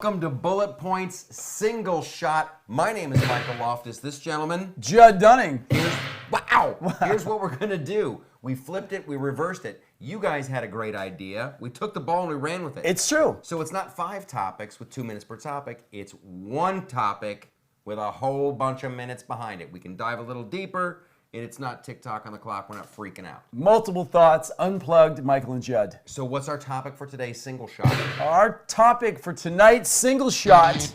Welcome to Bullet Points Single Shot. My name is Michael Loftus. This gentleman, Judd Dunning. Here's what we're going to do. We flipped it, we reversed it. You guys had a great idea. We took the ball and we ran with it. It's true. So it's not 5 topics with 2 minutes per topic. It's 1 topic with a whole bunch of minutes behind it. We can dive a little deeper, and it's not TikTok on the clock. We're not freaking out. Multiple thoughts, unplugged, Michael and Judd. So what's our topic for today's Single Shot? Our topic for tonight's Single Shot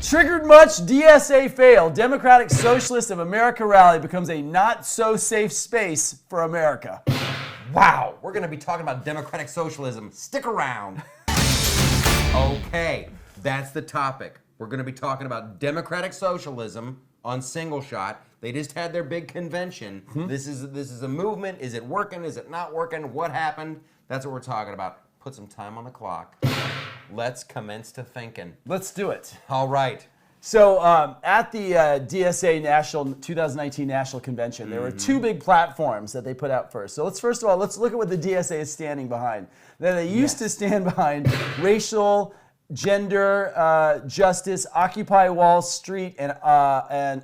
triggered much DSA fail. Democratic Socialists of America rally becomes a not-so-safe space for America. Wow, we're going to be talking about democratic socialism. Stick around. Okay, that's the topic. We're going to be talking about democratic socialism on Single Shot. They just had their big convention. This is a movement. Is it working? Is it not working? What happened? That's what we're talking about. Put some time on the clock. Let's commence to thinking. Let's do it. All right. So at the DSA 2019 National Convention, there were 2 big platforms that they put out first. So first of all, let's look at what the DSA is standing behind. Now, they used to stand behind racial, gender, justice, Occupy Wall Street, and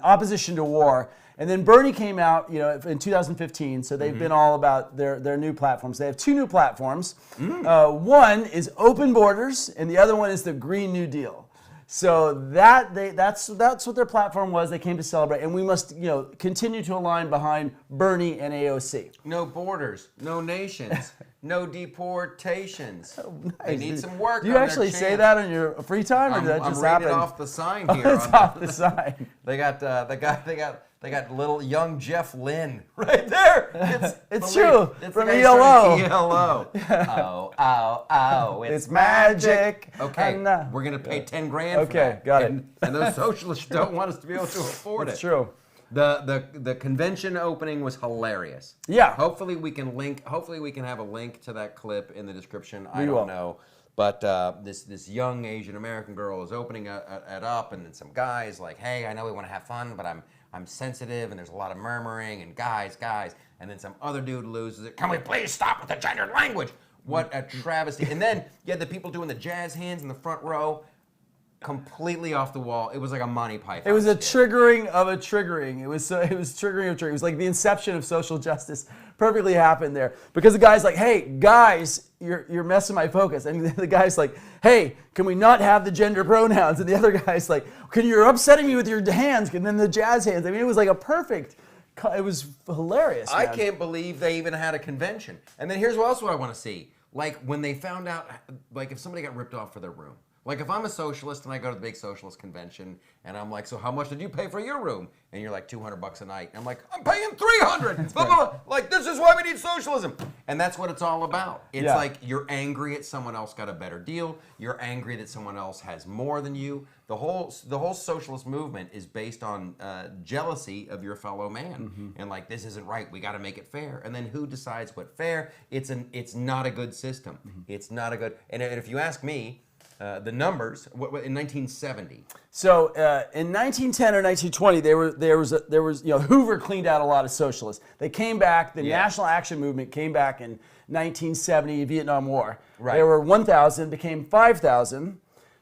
opposition to war. And then Bernie came out, in 2015. So they've been all about their new platforms. They have 2 new platforms. One is open borders, and the other one is the Green New Deal. So that's what their platform was. They came to celebrate, and we must continue to align behind Bernie and AOC. No borders, no nations, no deportations. Oh, nice. They need some work. Do you actually say that on your free time, or did that just happen? I'm reading off the sign here. It's off the sign. They got little young Jeff Lynne right there. It's true. It's from the guy ELO. starting ELO. Oh, it's magic. Okay, we're gonna pay 10 grand. Okay, for that. got it. And those socialists don't want us to be able to afford it. It's true. The convention opening was hilarious. Yeah. Hopefully we can have a link to that clip in the description. I We don't will. know. But this young Asian American girl is opening it up, and then some guys like, hey, I know we want to have fun, but I'm sensitive, and there's a lot of murmuring, and guys, and then some other dude loses it. Can we please stop with the gendered language? What a travesty. And then you had the people doing the jazz hands in the front row, completely off the wall. It was like a Monty Python. It was a skit. triggering of a triggering. It was triggering of triggering. It was like the inception of social justice perfectly happened there. Because the guy's like, hey, guys, you're messing my focus. And the guy's like, hey, can we not have the gender pronouns? And the other guy's like, you're upsetting me with your hands. And then the jazz hands. I mean, it was like a perfect, it was hilarious. I man. can't believe they even had a convention. And then here's what else I want to see. Like when they found out, like if somebody got ripped off for their room. Like if I'm a socialist and I go to the big socialist convention and I'm like, so how much did you pay for your room? And you're like $200 a night. And I'm like, I'm paying $300. Blah, blah, blah. Like this is why we need socialism. And that's what it's all about. It's like you're angry at someone else got a better deal. You're angry that someone else has more than you. The whole socialist movement is based on jealousy of your fellow man. And like this isn't right. We got to make it fair. And then who decides what fair? It's not a good system. It's not a good. And if you ask me. The numbers in 1970. So in 1910 or 1920, there was Hoover cleaned out a lot of socialists. They came back. The National Action Movement came back in 1970, Vietnam War. Right. There were 1,000, became 5,000.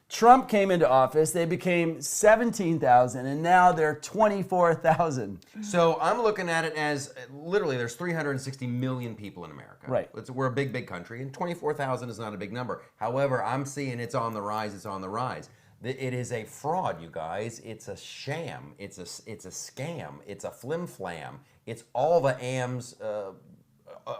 Trump came into office. They became 17,000, and now they're 24,000. So I'm looking at it as literally there's 360 million people in America. Right. We're a big country, and 24,000 is not a big number. However, I'm seeing it's on the rise. It's on the rise. It is a fraud, you guys. It's a sham. It's a scam. It's a flim-flam. It's all the AMs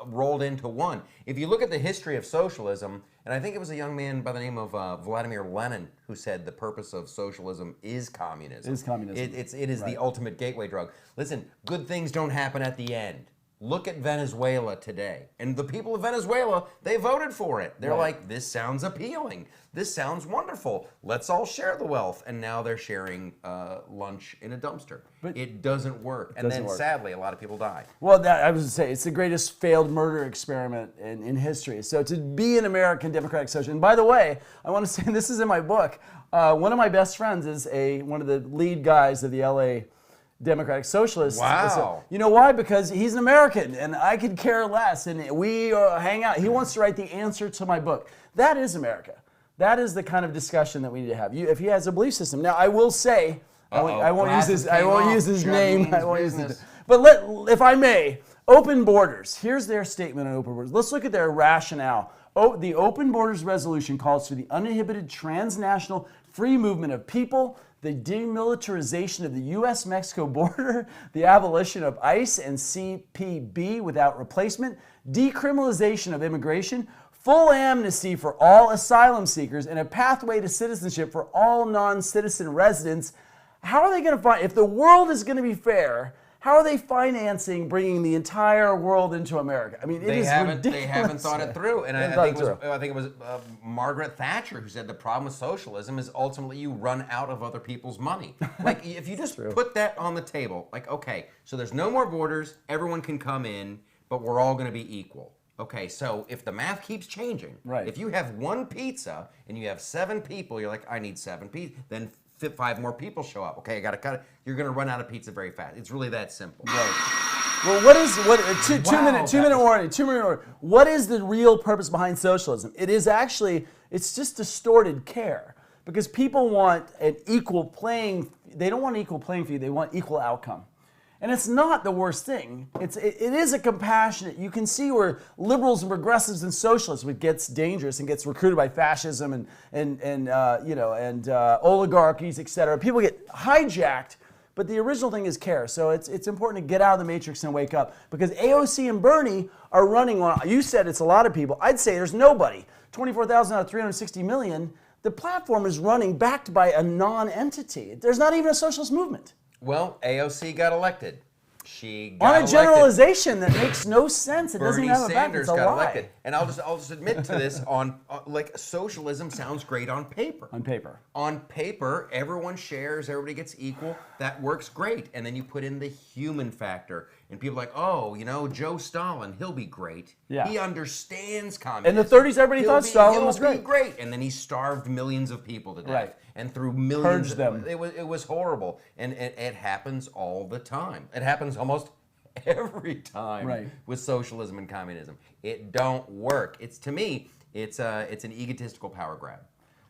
rolled into one. If you look at the history of socialism, and I think it was a young man by the name of Vladimir Lenin who said the purpose of socialism is communism. It is the ultimate gateway drug. Listen, good things don't happen at the end. Look at Venezuela today. And the people of Venezuela, they voted for it. They're like, this sounds appealing. This sounds wonderful. Let's all share the wealth. And now they're sharing lunch in a dumpster. But it doesn't work. And then sadly, a lot of people die. Well, I was going to say, it's the greatest failed murder experiment in history. So to be an American Democratic Socialist, and by the way, I want to say, this is in my book, one of my best friends is one of the lead guys of the LA Democratic Socialists. Wow. You know why? Because he's an American, and I could care less, and we hang out. He wants to write the answer to my book. That is America. That is the kind of discussion that we need to have. If he has a belief system. Now, I will say, I won't use his name. I won't use it. But if I may, open borders. Here's their statement on open borders. Let's look at their rationale. The Open Borders Resolution calls for the uninhibited transnational free movement of people, the demilitarization of the U.S.-Mexico border, the abolition of ICE and CPB without replacement, decriminalization of immigration, full amnesty for all asylum seekers, and a pathway to citizenship for all non-citizen residents. How are they going to find, if the world is going to be fair, how are they financing bringing the entire world into America? I mean, they haven't thought it through. And I think it was Margaret Thatcher who said the problem with socialism is ultimately you run out of other people's money. Like, if you just put that on the table, like, okay, so there's no more borders, everyone can come in, but we're all going to be equal. Okay, so if the math keeps changing, if you have one pizza and you have 7 people, you're like, I need 7 pizza, then 5 more people show up. Okay, I got to cut it. You're going to run out of pizza very fast. It's really that simple. Right. Well, two-minute warning. What is the real purpose behind socialism? It is actually, it's just distorted care, because people want an equal playing, they don't want an equal playing field, they want equal outcome. And it's not the worst thing. It is a compassionate. You can see where liberals and progressives and socialists, it gets dangerous and gets recruited by fascism and oligarchies, etc. People get hijacked, but the original thing is care. So it's important to get out of the matrix and wake up, because AOC and Bernie are running on. You said it's a lot of people. I'd say there's nobody. 24,000 out of 360 million. The platform is running backed by a non-entity. There's not even a socialist movement. Well, AOC got elected. She got on a generalization that makes no sense. It doesn't have a back. It's a lie. Elected. And I'll just admit to this. Like, socialism sounds great on paper. On paper. On paper, everyone shares, everybody gets equal. That works great. And then you put in the human factor, and people are like, oh, you know, Joe Stalin, he'll be great. Yeah. He understands communism. In the 30s, everybody thought Stalin was great. He'll be great. And then he starved millions of people to death. Right. And through millions, purged them. It was horrible, and it happens all the time. It happens almost every time with socialism and communism. It don't work. To me, it's an egotistical power grab.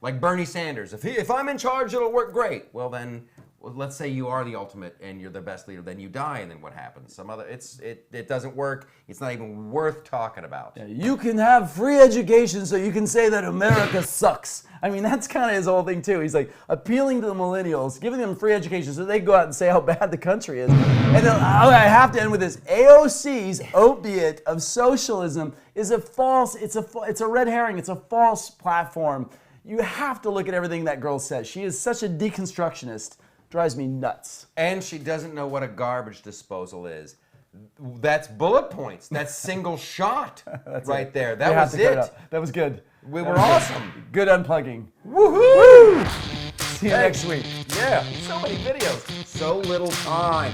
Like Bernie Sanders, if I'm in charge, it'll work great. Well then, let's say you are the ultimate and you're the best leader, then you die, and then what happens? It doesn't work. It's not even worth talking about. Yeah, you can have free education so you can say that America sucks. I mean, that's kind of his whole thing too. He's like appealing to the millennials, giving them free education so they go out and say how bad the country is. And then, I have to end with this. AOC's opiate of socialism is it's a red herring. It's a false platform. You have to look at everything that girl says. She is such a deconstructionist. Drives me nuts. And she doesn't know what a garbage disposal is. That's bullet points. That's single shot right there. That was it. That was good. We were awesome. Good unplugging. Woohoo! See you next week. Yeah, so many videos. So little time.